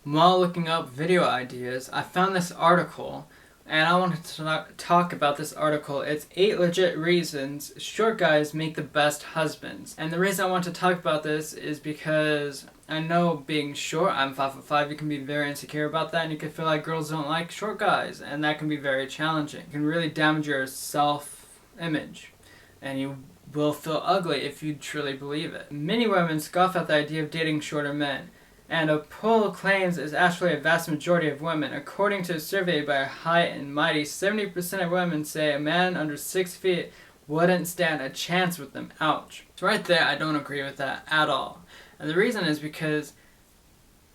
While looking up video ideas, I found this article, and I wanted to talk about this article. It's 8 legit reasons short guys make the best husbands. And the reason I want to talk about this is because I know being short, I'm 5'5", you can be very insecure about that, and you can feel like girls don't like short guys, and that can be very challenging. It can really damage your self-image, and you will feel ugly if you truly believe it. Many women scoff at the idea of dating shorter men, and a poll claims it's actually a vast majority of women. According to a survey by Height and Mighty, 70% of women say a man under 6 feet wouldn't stand a chance with them. Ouch. So right there, I don't agree with that at all. And the reason is because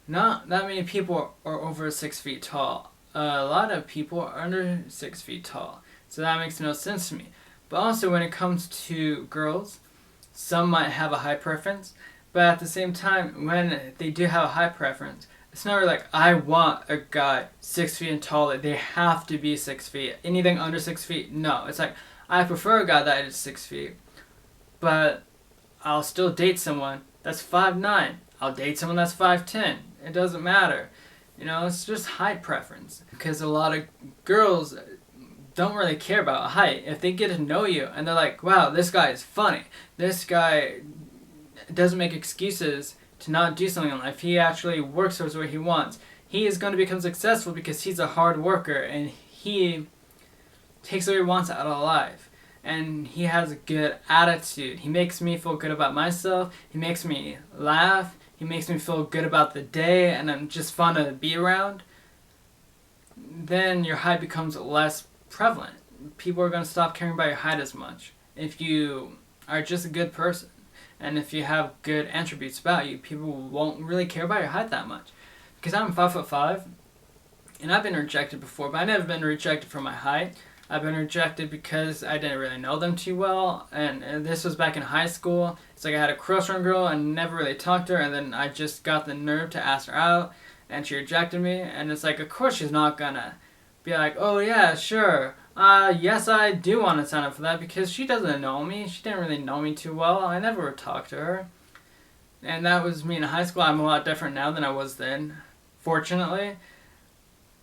not that many people are over 6 feet tall. A lot of people are under 6 feet tall. So that makes no sense to me. But also when it comes to girls, some might have a high preference. But at the same time, when they do have a high preference, it's not really like, I want a guy 6 feet and taller. They have to be 6 feet. Anything under 6 feet, no. It's like, I prefer a guy that is 6 feet. But I'll still date someone that's 5'9". I'll date someone that's 5'10". It doesn't matter. You know, it's just height preference. Because a lot of girls don't really care about height. If they get to know you and they're like, wow, this guy is funny. This guy doesn't make excuses to not do something in life. He actually works towards what he wants. He is going to become successful because he's a hard worker and he takes what he wants out of life. And he has a good attitude. He makes me feel good about myself. He makes me laugh. He makes me feel good about the day and I'm just fun to be around. Then your height becomes less prevalent. People are going to stop caring about your height as much. If you are just a good person. And if you have good attributes about you, people won't really care about your height that much. Because I'm 5'5", and I've been rejected before, but I've never been rejected for my height. I've been rejected because I didn't really know them too well, and this was back in high school. It's like I had a crush on a girl and never really talked to her, and then I just got the nerve to ask her out, and she rejected me, and it's like, of course she's not gonna be like, oh yeah, sure. Yes, I do want to sign up for that because she doesn't know me. She didn't really know me too well. I never talked to her. And that was me in high school. I'm a lot different now than I was then, fortunately.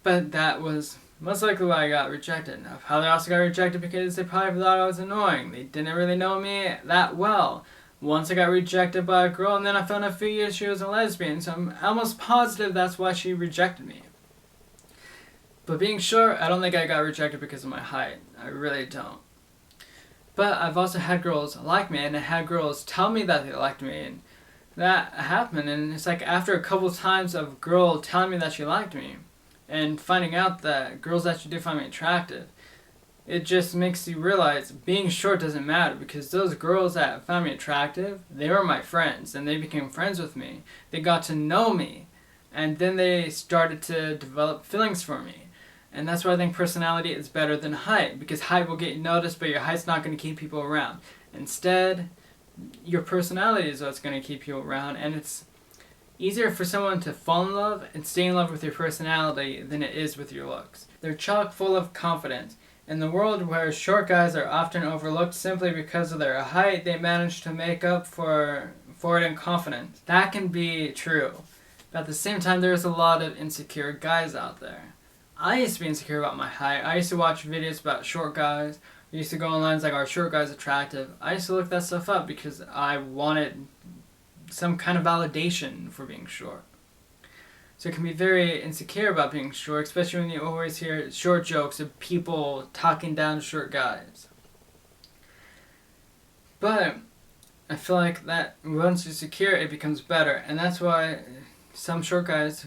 But that was most likely why I got rejected. I probably also got rejected because they probably thought I was annoying. They didn't really know me that well. Once I got rejected by a girl, and then I found out a few years she was a lesbian. So I'm almost positive that's why she rejected me. But being short, I don't think I got rejected because of my height. I really don't. But I've also had girls like me, and I had girls tell me that they liked me, and that happened. And it's like after a couple times of a girl telling me that she liked me, and finding out that girls actually do find me attractive, it just makes you realize being short doesn't matter, because those girls that found me attractive, they were my friends, and they became friends with me. They got to know me, and then they started to develop feelings for me. And that's why I think personality is better than height, because height will get you noticed, but your height's not going to keep people around. Instead, your personality is what's going to keep you around, and it's easier for someone to fall in love and stay in love with your personality than it is with your looks. They're chock full of confidence. In the world where short guys are often overlooked simply because of their height, they manage to make up for it in confidence. That can be true, but at the same time, there's a lot of insecure guys out there. I used to be insecure about my height. I used to watch videos about short guys. I used to go online, like, are short guys attractive? I used to look that stuff up because I wanted some kind of validation for being short. So it can be very insecure about being short, especially when you always hear short jokes of people talking down short guys. But I feel like that once you're secure, it becomes better. And that's why some short guys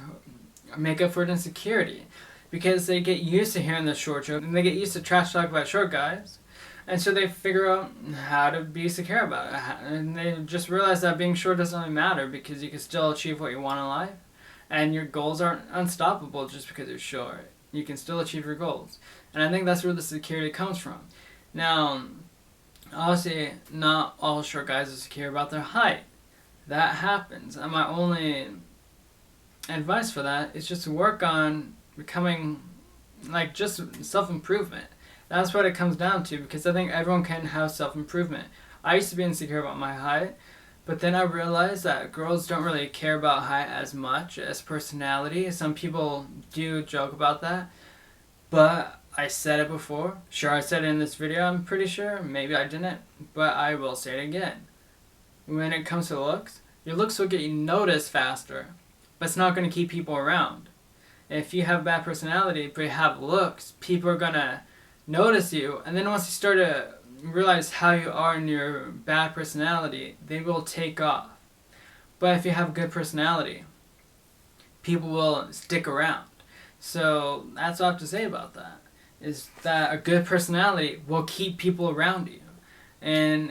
make up for it insecurity. Because they get used to hearing the short joke, and they get used to trash talk about short guys, and so they figure out how to be secure about it, and they just realize that being short doesn't really matter because you can still achieve what you want in life, and your goals aren't unstoppable just because you're short. You can still achieve your goals, and I think that's where the security comes from. Now, obviously, not all short guys are secure about their height. That happens, and my only advice for that is just to work on becoming, like, just self-improvement. That's what it comes down to, because I think everyone can have self-improvement. I used to be insecure about my height, But then I realized that girls don't really care about height as much as personality. Some people do joke about that. But I said it before. Sure, I said it in this video, I'm pretty sure. Maybe I didn't. But I will say it again. When it comes to looks, your looks will get you noticed faster. But it's not going to keep people around. If you have bad personality but you have looks, people are going to notice you. And then once you start to realize how you are in your bad personality, they will take off. But if you have a good personality, people will stick around. So that's all I have to say about that, is that a good personality will keep people around you. And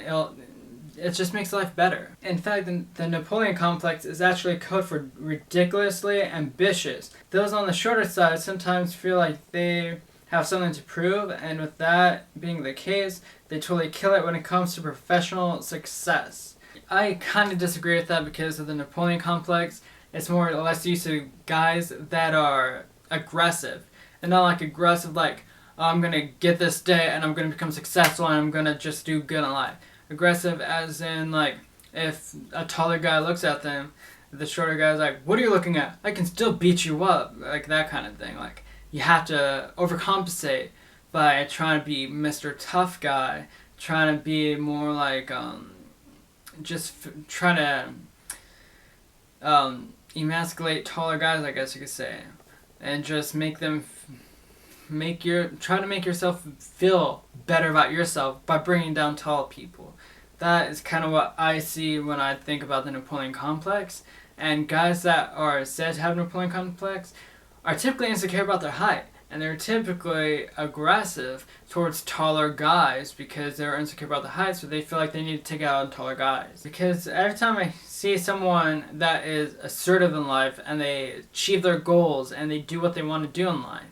it just makes life better. In fact, the Napoleon complex is actually code for ridiculously ambitious. Those on the shorter side sometimes feel like they have something to prove, and with that being the case, they totally kill it when it comes to professional success. I kind of disagree with that because of the Napoleon complex. It's more or less used to guys that are aggressive, and not like aggressive like, oh, I'm gonna get this day and I'm gonna become successful and I'm gonna just do good in life. Aggressive as in, like, if a taller guy looks at them, the shorter guy's like, what are you looking at? I can still beat you up. Like that kind of thing. Like, you have to overcompensate by trying to be Mr. Tough Guy, trying to be more like, trying to emasculate taller guys, I guess you could say, and just make them try to make yourself feel better about yourself by bringing down tall people. That is kind of what I see when I think about the Napoleon complex. And guys that are said to have Napoleon complex are typically insecure about their height, and they're typically aggressive towards taller guys because they're insecure about the height, so they feel like they need to take out on taller guys. Because every time I see someone that is assertive in life and they achieve their goals and they do what they want to do in life,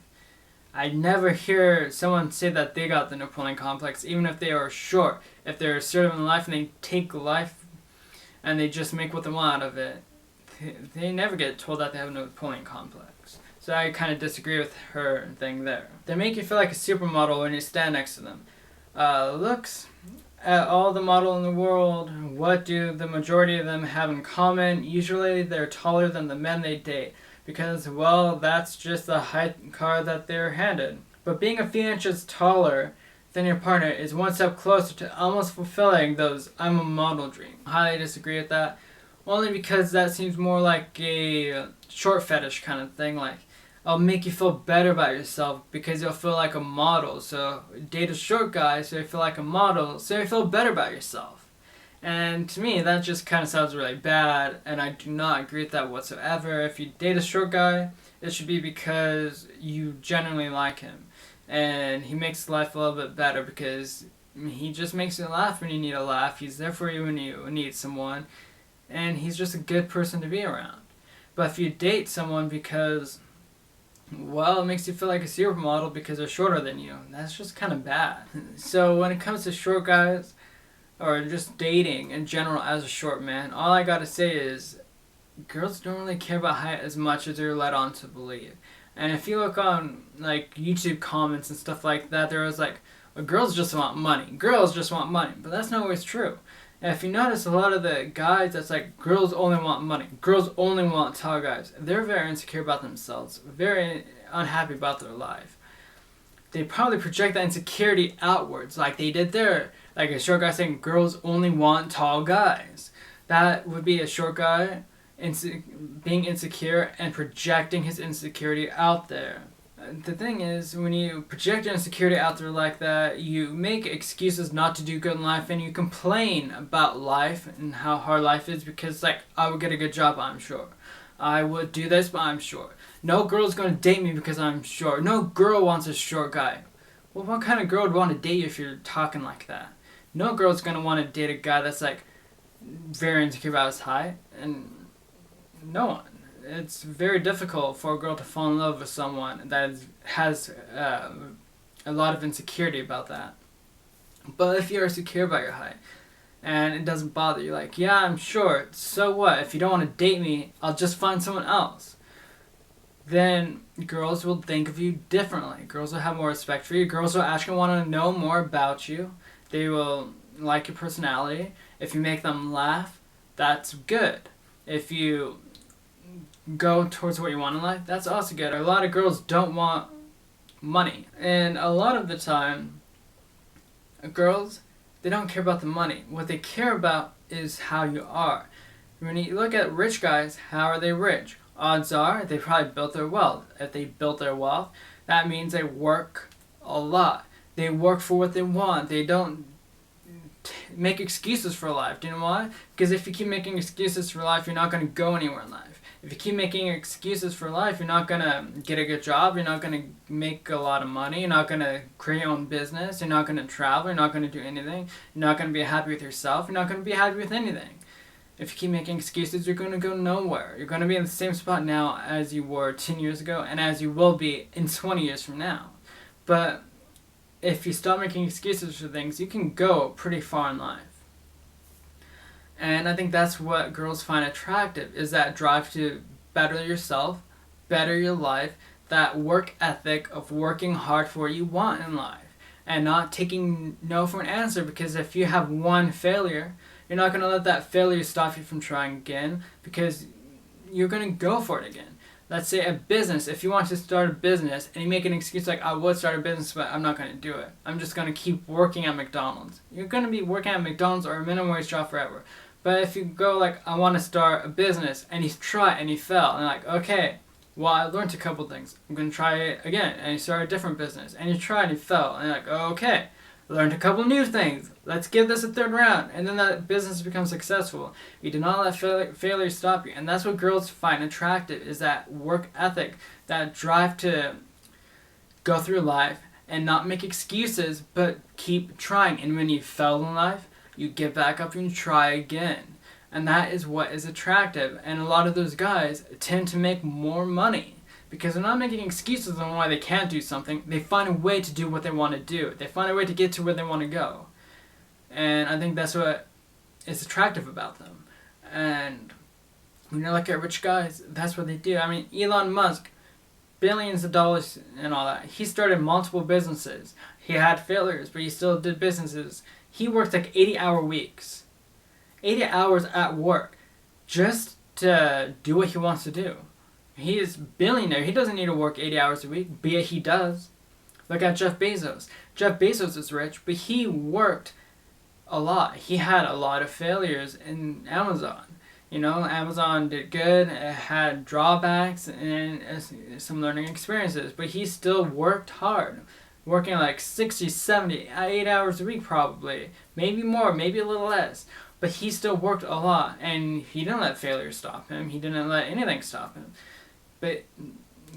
I never hear someone say that they got the Napoleon complex, even if they are short. If they're assertive in life and they take life and they just make what they want out of it, they never get told that they have a Napoleon complex. So I kind of disagree with her thing there. They make you feel like a supermodel when you stand next to them. Looks at all the models in the world, what do the majority of them have in common? Usually they're taller than the men they date, because, well, that's just the height card that they're handed. But being a few inches taller than your partner is one step closer to almost fulfilling those I'm a model dream. I highly disagree with that, only because that seems more like a short fetish kind of thing. Like, I'll make you feel better about yourself because you'll feel like a model. So date a short guy so you feel like a model, so you feel better about yourself. And to me, that just kind of sounds really bad, and I do not agree with that whatsoever. If you date a short guy, it should be because you genuinely like him, and he makes life a little bit better because he just makes you laugh when you need a laugh. He's there for you when you need someone, and he's just a good person to be around. But if you date someone because, well, it makes you feel like a supermodel because they're shorter than you, that's just kind of bad. So when it comes to short guys, or just dating in general as a short man, all I gotta say is girls don't really care about height as much as they're led on to believe. And if you look on like YouTube comments and stuff like that, there was like, well, girls just want money. Girls just want money. But that's not always true. And if you notice, a lot of the guys that's like, girls only want money. Girls only want tall guys. They're very insecure about themselves. Very unhappy about their life. They probably project that insecurity outwards like they did there. Like a short guy saying girls only want tall guys. That would be a short guy being insecure and projecting his insecurity out there. The thing is, when you project your insecurity out there like that, you make excuses not to do good in life, and you complain about life and how hard life is because, like, I would get a good job, I'm sure. I would do this, but I'm short. No girl's going to date me because I'm short. No girl wants a short guy. Well, what kind of girl would want to date you if you're talking like that? No girl's going to want to date a guy that's, like, very insecure about his height. And no one. It's very difficult for a girl to fall in love with someone that has a lot of insecurity about that. But if you're secure about your height and it doesn't bother you, like, yeah, I'm short, so what? If you don't want to date me, I'll just find someone else. Then girls will think of you differently. Girls will have more respect for you. Girls will actually want to know more about you. They will like your personality. If you make them laugh, that's good. If you go towards what you want in life, that's also good. A lot of girls don't want money. And a lot of the time, girls, they don't care about the money. What they care about is how you are. When you look at rich guys, how are they rich? Odds are they probably built their wealth. If they built their wealth, that means they work a lot. They work for what they want. They don't make excuses for life. Do you know why? Because if you keep making excuses for life, you're not going to go anywhere in life. If you keep making excuses for life, you're not going to get a good job. You're not going to make a lot of money. You're not going to create your own business. You're not going to travel. You're not going to do anything. You're not going to be happy with yourself. You're not going to be happy with anything. If you keep making excuses, you're going to go nowhere. You're going to be in the same spot now as you were 10 years ago and as you will be in 20 years from now. But if you stop making excuses for things, you can go pretty far in life. And I think that's what girls find attractive, is that drive to better yourself, better your life, that work ethic of working hard for what you want in life and not taking no for an answer, because if you have one failure, you're not going to let that failure stop you from trying again, because you're going to go for it again. Let's say a business, if you want to start a business and you make an excuse like, I would start a business, but I'm not going to do it. I'm just going to keep working at McDonald's. You're going to be working at McDonald's or a minimum wage job forever. But if you go like, I want to start a business, and you try and you fail, and like, okay, well, I learned a couple things. I'm going to try it again, and you start a different business, and you try and you fail, and you're like, okay, learned a couple new things. Let's give this a third round, and then that business becomes successful. You do not let failure stop you, and that's what girls find attractive, is that work ethic, that drive to go through life and not make excuses, but keep trying. And when you fail in life, you get back up and you try again. And that is what is attractive. And a lot of those guys tend to make more money because they're not making excuses on why they can't do something. They find a way to do what they want to do. They find a way to get to where they want to go. And I think that's what is attractive about them. And when you look at rich guys, that's what they do. I mean, Elon Musk, billions of dollars and all that. He started multiple businesses. He had failures, but he still did businesses. He worked like 80-hour weeks. 80 hours at work just to do what he wants to do. He is billionaire. He doesn't need to work 80 hours a week, but he does. Look at Jeff Bezos. Jeff Bezos is rich, but he worked a lot. He had a lot of failures in Amazon. You know, Amazon did good, it had drawbacks and some learning experiences, but he still worked hard. Working like 60, 70, 8 hours a week probably. Maybe more, maybe a little less. But he still worked a lot, and he didn't let failure stop him. He didn't let anything stop him. But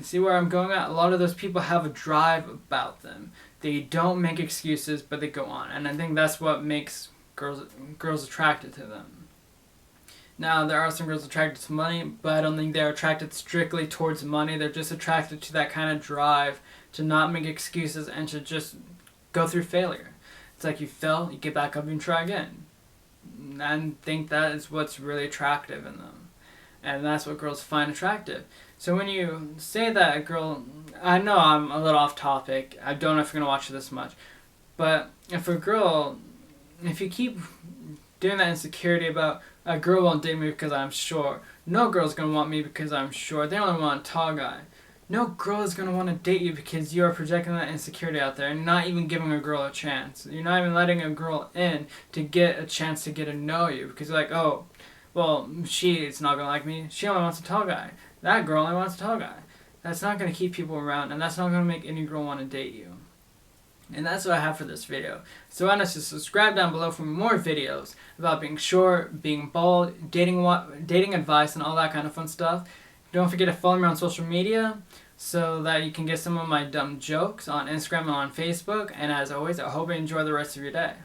see where I'm going at? A lot of those people have a drive about them. They don't make excuses, but they go on. And I think that's what makes girls attracted to them. Now, there are some girls attracted to money, but I don't think they're attracted strictly towards money. They're just attracted to that kind of drive to not make excuses and to just go through failure. It's like you fail, you get back up and try again. And I think that is what's really attractive in them. And that's what girls find attractive. So when you say that a girl, I know I'm a little off topic. I don't know if you're going to watch this much. But if a girl, if you keep doing that insecurity about a girl won't date me because I'm short. No girl's going to want me because I'm short. They only want a tall guy. No girl is going to want to date you because you are projecting that insecurity out there and not even giving a girl a chance. You're not even letting a girl in to get a chance to get to know you because you're like, oh, well, she's not going to like me. She only wants a tall guy. That girl only wants a tall guy. That's not going to keep people around, and that's not going to make any girl want to date you. And that's what I have for this video. So why not just subscribe down below for more videos about being short, being bald, dating advice, and all that kind of fun stuff. Don't forget to follow me on social media so that you can get some of my dumb jokes on Instagram and on Facebook. And as always, I hope you enjoy the rest of your day.